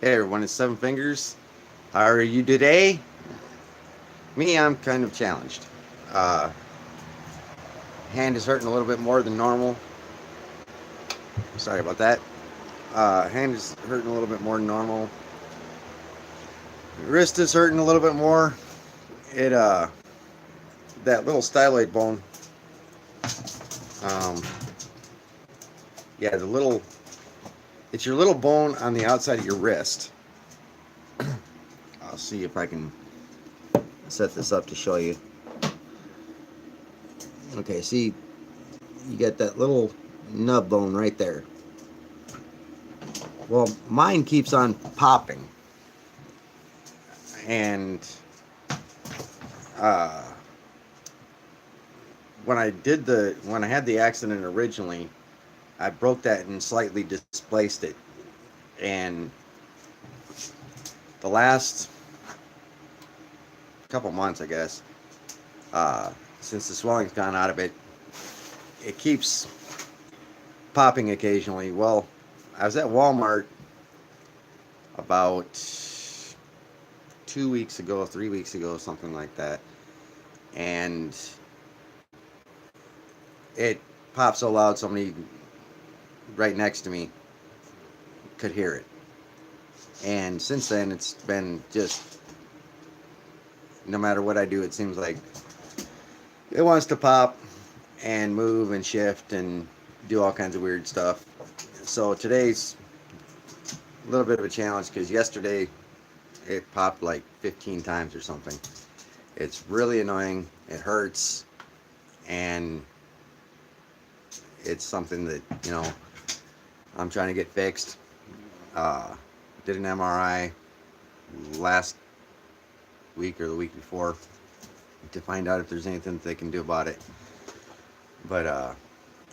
Hey everyone, it's Seven Fingers. How are you today? Me, I'm kind of challenged. Uh, Hand is hurting a little bit more than normal. Sorry about that. Hand is hurting a little bit more than normal. Wrist is hurting a little bit more. It that little styloid bone. Um, yeah, the little. It's your little bone on the outside of your wrist. I'll see if I can set this up to show you. Okay, see, you got that little nub bone right there. Well, mine keeps on popping, and uh, when I had the accident originally, I broke that and slightly displaced it, and the last couple months, I guess, uh, since the swelling's gone out of it, it keeps popping occasionally. Well, I was at Walmart about 2 weeks ago, 3 weeks ago, something like that, and it popped so loud somebody right next to me could hear it. And since then, it's been just no matter what I do, it seems like it wants to pop and move and shift and do all kinds of weird stuff. So today's a little bit of a challenge because yesterday it popped like 15 times or something. It's really annoying. It hurts, and it's something that I'm trying to get fixed. Uh, did an MRI last week or the week before to find out if there's anything that they can do about it. But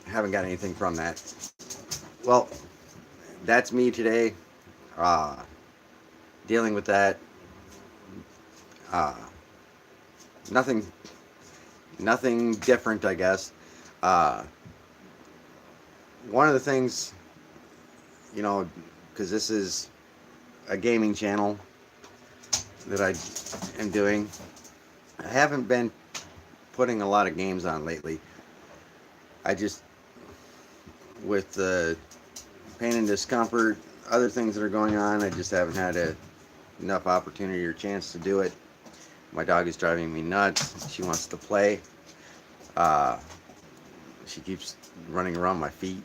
haven't got anything from that. Well, that's me today. Uh, Dealing with that. Uh, nothing, nothing different, I guess. Uh, One of the things, because this is a gaming channel that I am doing, I haven't been putting a lot of games on lately. I just, with the pain and discomfort, other things that are going on, I just haven't had enough opportunity or chance to do it. My dog is driving me nuts. She wants to play. Uh, she keeps running around my feet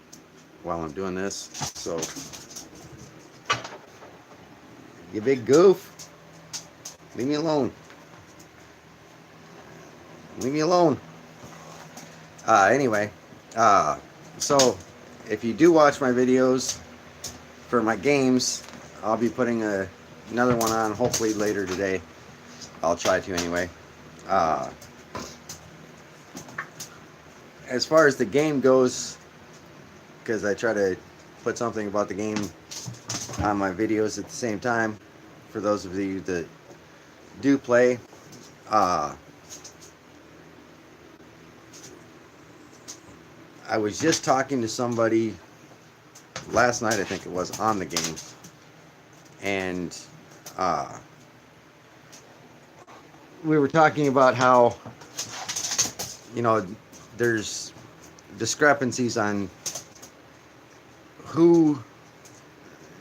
while I'm doing this. So, you big goof, leave me alone. Leave me alone. Anyway, uh, so if you do watch my videos for my games, I'll be putting another one on hopefully later today. I'll try to anyway. Uh, as far as the game goes, because I try to put something about the game on my videos at the same time, for those of you that do play, uh, I was just talking to somebody last night, I think it was, on the game, and we were talking about how there's discrepancies on who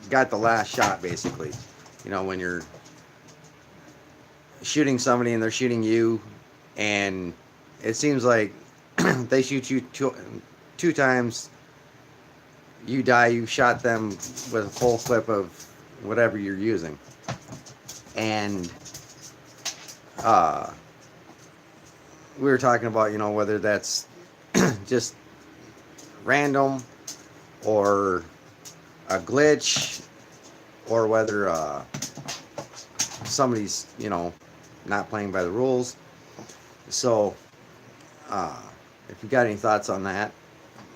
got the last shot, basically. When you're shooting somebody and they're shooting you, and it seems like they shoot you two times, you die, you shot them with a full clip of whatever you're using. And we were talking about, whether that's just random or a glitch, or whether somebody's, not playing by the rules. So, if you got any thoughts on that,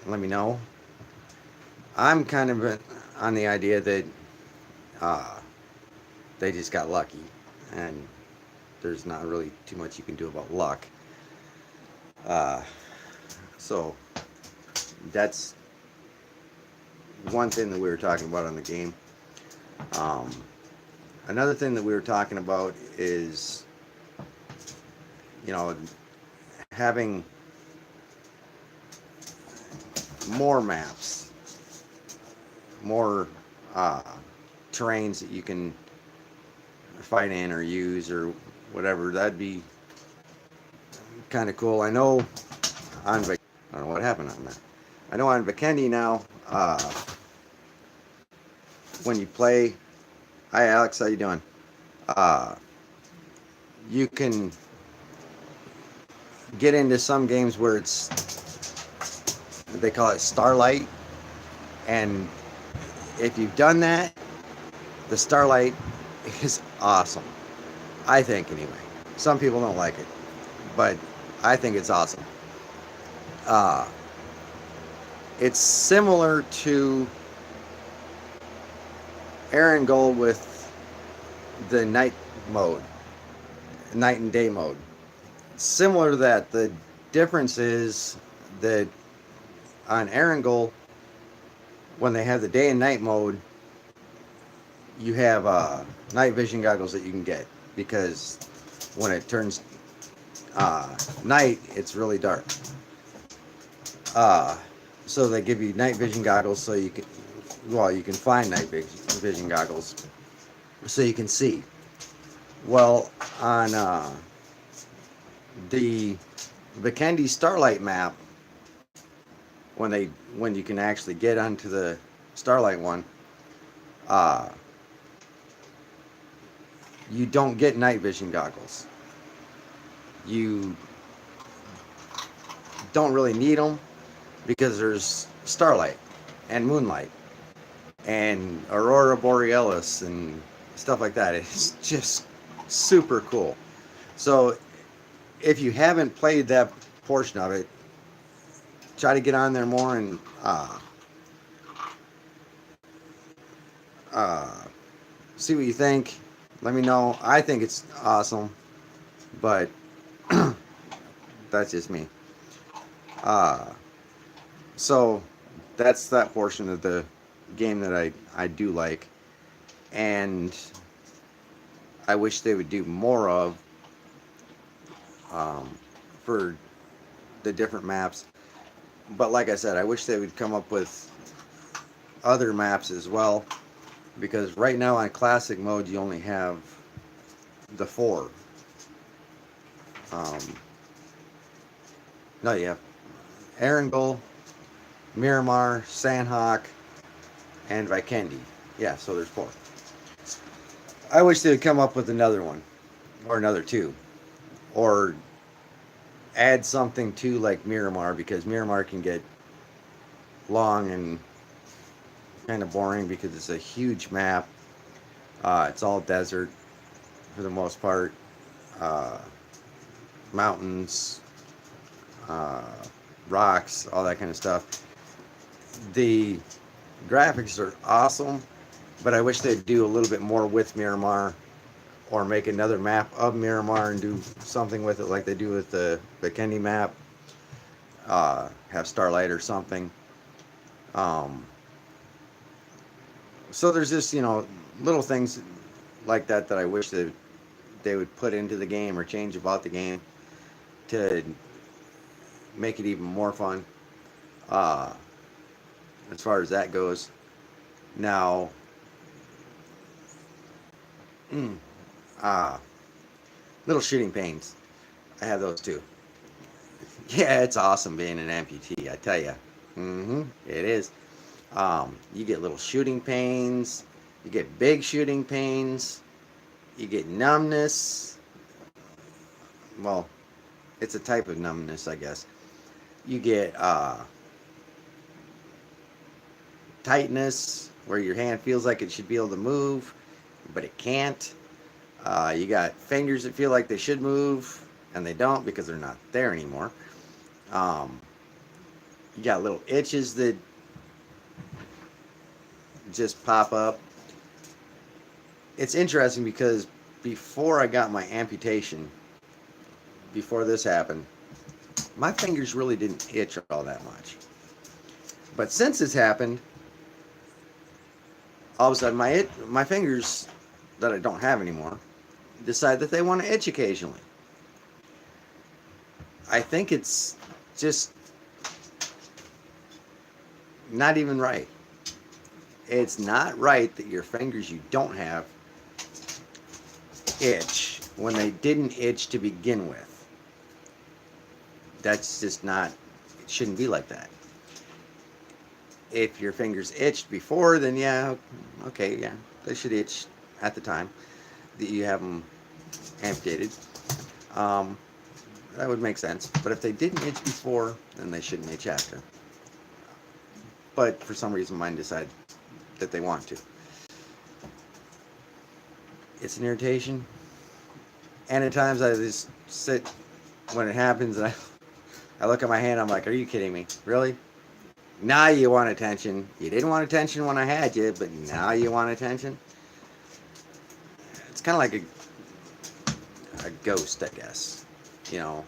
let me know. I'm kind of on the idea that uh, they just got lucky, and there's not really too much you can do about luck. Uh, so that's one thing that we were talking about on the game. Um, another thing that we were talking about is, you know, having more maps, more uh, terrains that you can fight in or use or whatever. That'd be kind of cool. I know on I don't know what happened on that. I know on Vikendi now, when you play, hi Alex, how you doing? Uh, you can get into some games where it's, they call it Starlight, and if you've done that, the Starlight is awesome. I think anyway. Some people don't like it, but I think it's awesome. Uh, it's similar to Aaron Gold with the night mode, night and day mode. Similar to that, the difference is that on Aaron Gold, when they have the day and night mode, you have night vision goggles that you can get, because when it turns night, it's really dark. So they give you night vision goggles so you can, well, you can find night vision goggles so you can see. Well, on the Vikendi Starlight map, when you can actually get onto the Starlight one, you don't get night vision goggles. You don't really need them because there's starlight and moonlight and aurora borealis and stuff like that. It's just super cool. So if you haven't played that portion of it, try to get on there more and see what you think. Let me know. I think it's awesome, but that's just me. So that's that portion of the game that I do like, and I wish they would do more of for the different maps. But like I said, I wish they would come up with other maps as well, because right now on classic mode you only have the 4. No, you have Erangel, Miramar, Sandhawk, and Vikendi. Yeah, so there's 4. I wish they would come up with another one, or another 2, or add something to like Miramar, because Miramar can get long and kind of boring because it's a huge map. It's all desert for the most part, mountains, rocks, all that kind of stuff. The graphics are awesome, but I wish they'd do a little bit more with Miramar, or make another map of Miramar and do something with it like they do with the Vikendi map. Have Starlight or something. So there's just, little things like that that I wish that they would put into the game or change about the game to make it even more fun, as far as that goes. Now, little shooting pains, I have those too. Yeah, it's awesome being an amputee, I tell you. It is. You get little shooting pains, you get big shooting pains, you get numbness. Well, it's a type of numbness, I guess. You get tightness, where your hand feels like it should be able to move, but it can't. You got fingers that feel like they should move, and they don't because they're not there anymore. You got little itches that just pop up. It's interesting because before I got my amputation, before this happened, my fingers really didn't itch all that much. But since this happened, all of a sudden my fingers that I don't have anymore decide that they want to itch occasionally. I think it's just not even right. It's not right that your fingers you don't have itch when they didn't itch to begin with. That's just not, it shouldn't be like that. If your fingers itched before, then yeah, okay, yeah, they should itch at the time that you have them amputated. That would make sense. But if they didn't itch before, then they shouldn't itch after. But for some reason, mine decide that they want to. It's an irritation. And at times I just sit when it happens and I look at my hand, I'm like, are you kidding me? Really? Now you want attention. You didn't want attention when I had you, but now you want attention? It's kind of like a ghost, I guess. You know,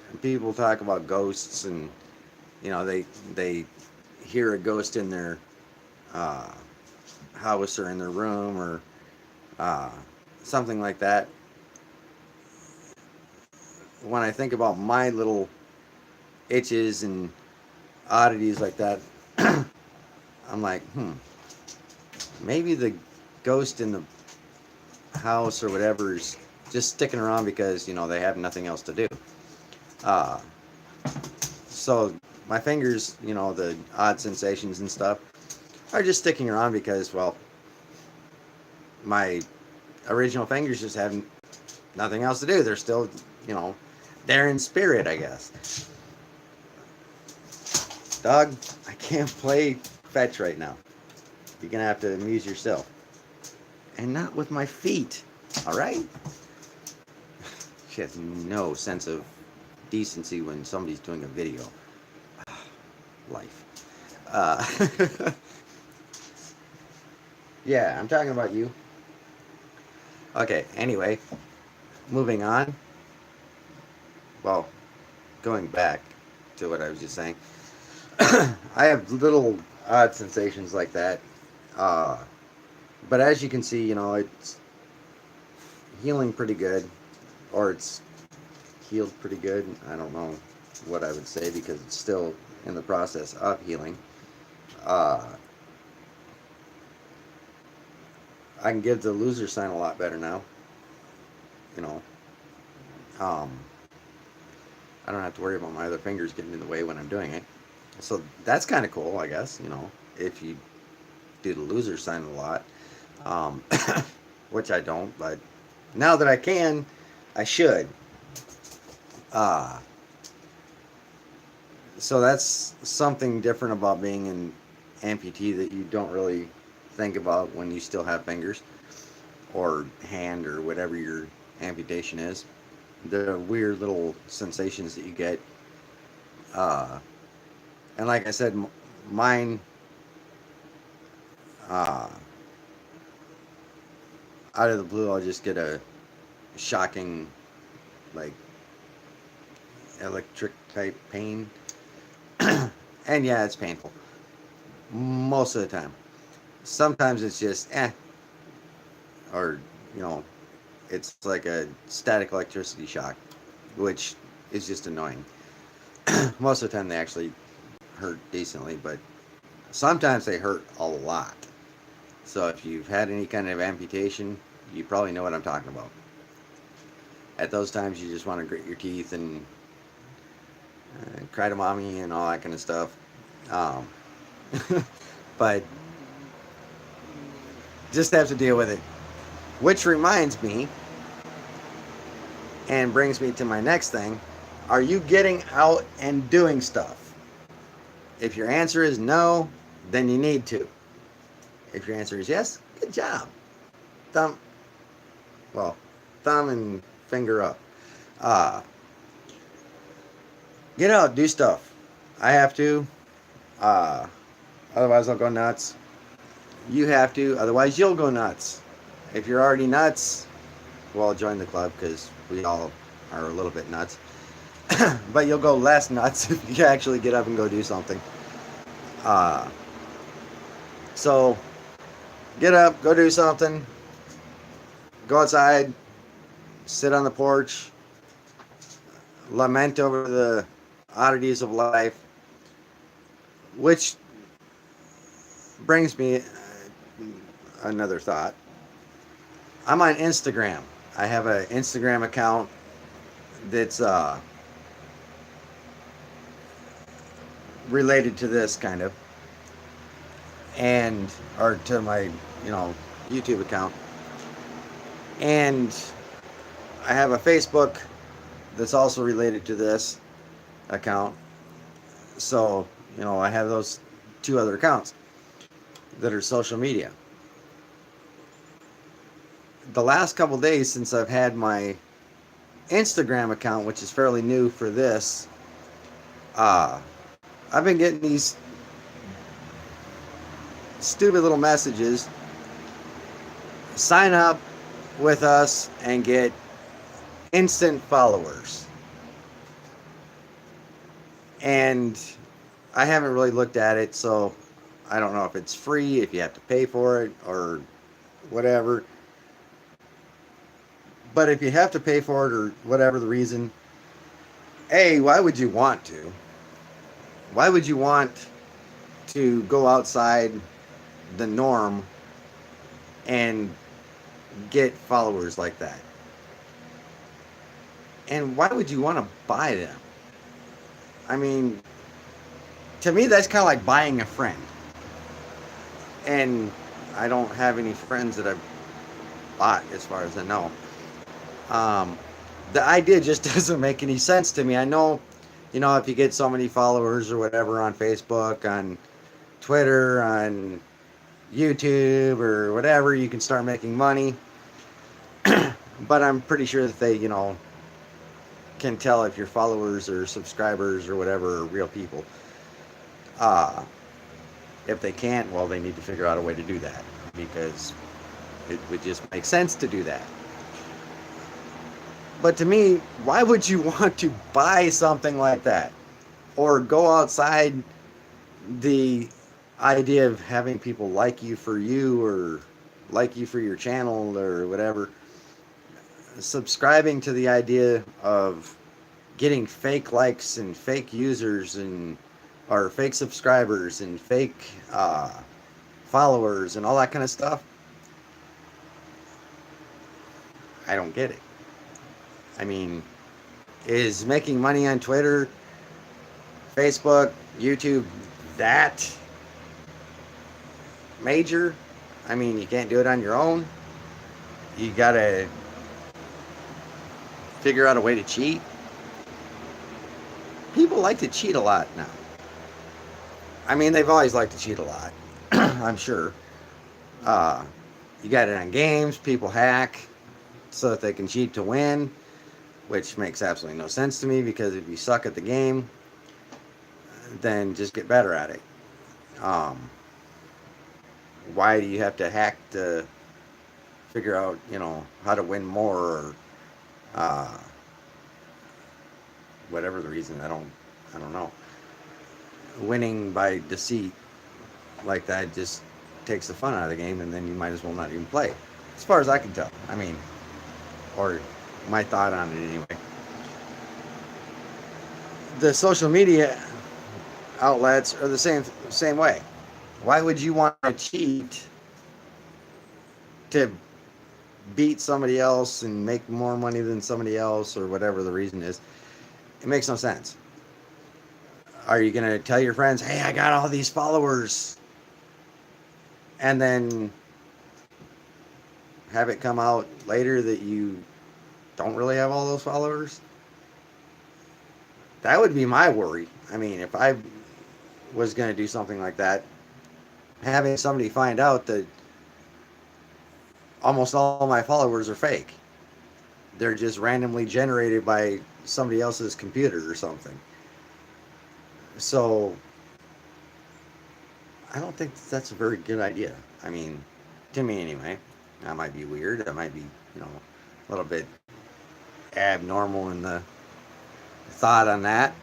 and people talk about ghosts and, you know, they hear a ghost in their house or in their room or something like that. When I think about my little itches and oddities like that, I'm like, maybe the ghost in the house or whatever is just sticking around because, you know, they have nothing else to do. So my fingers, you know, the odd sensations and stuff are just sticking around because, well, my original fingers just have nothing else to do. They're still, you know, they're in spirit, I guess. Dog, I can't play fetch right now. You're going to have to amuse yourself. And not with my feet, all right? She has no sense of decency when somebody's doing a video. Life. Yeah, I'm talking about you. Okay, anyway, moving on. Well, going back to what I was just saying. I have little odd sensations like that. But as you can see, you know, it's healing pretty good. Or it's healed pretty good. I don't know what I would say because it's still in the process of healing. I can give the loser sign a lot better now. You know. I don't have to worry about my other fingers getting in the way when I'm doing it. So that's kind of cool, I guess, you know, if you do the loser sign a lot. Which I don't, but now that I can, I should. So that's something different about being an amputee that you don't really think about when you still have fingers or hand or whatever your amputation is. The weird little sensations that you get. And like I said, mine, out of the blue, I'll just get a shocking, like, electric type pain. And yeah, it's painful. Most of the time. Sometimes it's just, or, you know, it's like a static electricity shock, which is just annoying. Most of the time they actually hurt decently, but sometimes they hurt a lot. So if you've had any kind of amputation, you probably know what I'm talking about. At those times you just want to grit your teeth and cry to mommy and all that kind of stuff. But just have to deal with it. Which reminds me, and brings me to my next thing. Are you getting out and doing stuff? If your answer is no, then you need to. If your answer is yes, good job. Thumb and finger up. Get out, do stuff. I have to. Otherwise I'll go nuts. You have to, otherwise you'll go nuts. If you're already nuts, well, join the club because we all are a little bit nuts. But you'll go less nuts if you actually get up and go do something. So, get up, go do something. go outside, sit on the porch, lament over the oddities of life, which brings me another thought. I'm on Instagram. I have an Instagram account that's related to this kind of, and or to my YouTube account, and I have a Facebook that's also related to this account. So I have those two other accounts that are social media. The last couple days since I've had my Instagram account, which is fairly new for this, I've been getting these stupid little messages. Sign up with us and get instant followers. And I haven't really looked at it, so I don't know if it's free, if you have to pay for it, or whatever. But if you have to pay for it, or whatever the reason, A, why would you want to? Why would you want to go outside the norm and get followers like that? And why would you want to buy them? I mean, to me, that's kind of like buying a friend. And I don't have any friends that I've bought, as far as I know. The idea just doesn't make any sense to me. I know, if you get so many followers or whatever on Facebook, on Twitter, on YouTube, or whatever, you can start making money. But I'm pretty sure that they, can tell if your followers or subscribers or whatever are real people. If they can't, well, they need to figure out a way to do that, because it would just make sense to do that. But to me, why would you want to buy something like that? Or go outside the idea of having people like you, or like you for your channel, or whatever. Subscribing to the idea of getting fake likes and fake users, or fake subscribers and fake followers and all that kind of stuff. I don't get it. I mean, is making money on Twitter, Facebook, YouTube that major? I mean, you can't do it on your own. You gotta figure out a way to cheat. People like to cheat a lot now. I mean, they've always liked to cheat a lot. I'm sure. You got it on games. People hack so that they can cheat to win, which makes absolutely no sense to me, because if you suck at the game, then just get better at it. Why do you have to hack to figure out, how to win more, or whatever the reason? I don't know. Winning by deceit like that just takes the fun out of the game, and then you might as well not even play, as far as I can tell. I mean, or my thought on it anyway. The social media outlets are the same way. Why would you want to cheat to beat somebody else and make more money than somebody else, or whatever the reason is? It makes no sense. Are you going to tell your friends, hey, I got all these followers, and then have it come out later that you don't really have all those followers? That would be my worry. I mean, if I was going to do something like that, having somebody find out that almost all my followers are fake. They're just randomly generated by somebody else's computer or something. So I don't think that's a very good idea. I mean, to me anyway. That might be weird. That might be, a little bit abnormal in the thought on that.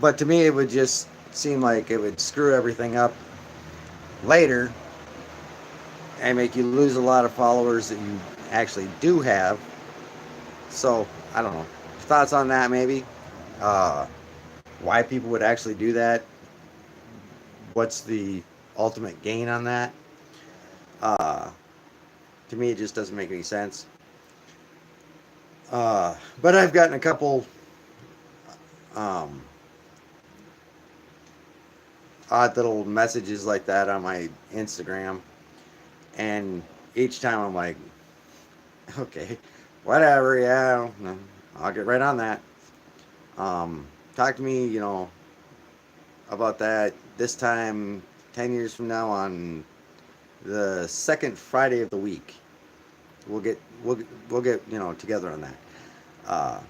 But to me, it would just seem like it would screw everything up later and make you lose a lot of followers that you actually do have. So I don't know. Thoughts on that maybe? Uh, why people would actually do that? What's the ultimate gain on that? Uh, to me, it just doesn't make any sense. But I've gotten a couple um, odd little messages like that on my Instagram, and each time I'm like, okay, whatever, yeah, I'll get right on that. Talk to me, about that this time 10 years from now on the second Friday of the week. We'll get together on that. Uh,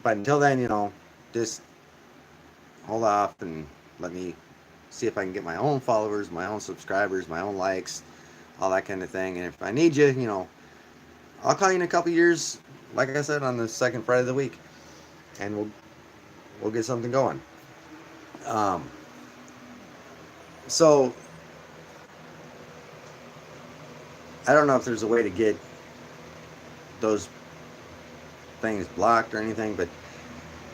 but until then, just hold off and let me see if I can get my own followers, my own subscribers, my own likes, all that kind of thing. And if I need you, I'll call you in a couple years, like I said, on the second Friday of the week, and we'll get something going. Um, so I don't know if there's a way to get those things blocked or anything, but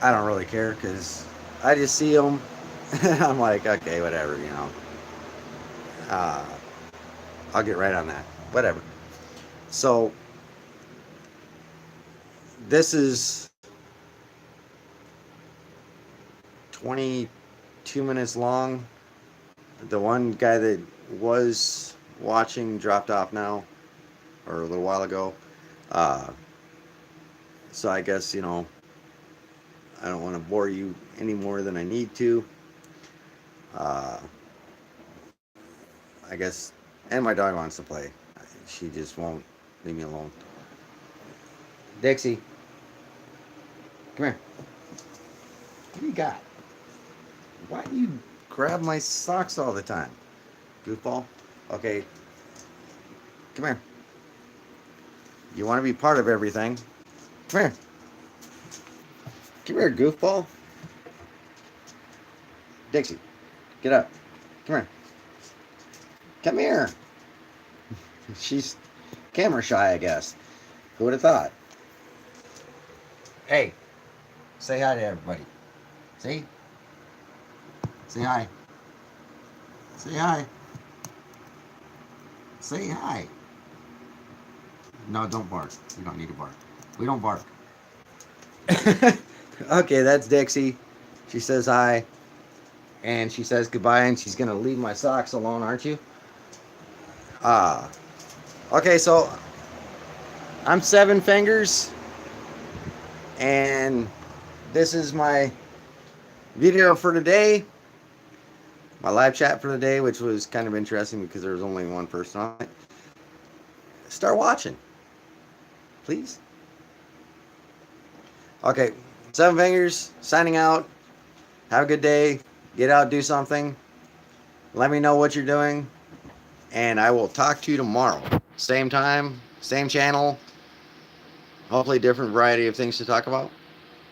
I don't really care because I just see them and I'm like, okay, whatever, uh, I'll get right on that, whatever. So this is 22 minutes long. The one guy that was watching dropped off now, or a little while ago. So I guess, I don't want to bore you any more than I need to. Uh, I guess, and my dog wants to play. She just won't leave me alone. Dixie, come here. What do you got? Why do you grab my socks all the time? Goofball? Okay, come here. You want to be part of everything. Come here. Come here, goofball. Dixie, get up. Come here. Come here. She's camera shy, I guess. Who would have thought? Hey, say hi to everybody. See? Say hi. Say hi. Say hi. No, don't bark. We don't need to bark. We don't bark. Okay, that's Dixie. She says hi. And she says goodbye, and she's going to leave my socks alone, aren't you? Okay, so I'm Seven Fingers, and this is my video for today. My live chat for the day, which was kind of interesting because there was only one person on it. Start watching, please. Okay, Seven Fingers signing out. Have a good day. Get out, do something. Let me know what you're doing, and I will talk to you tomorrow. Same time, same channel. Hopefully, different variety of things to talk about.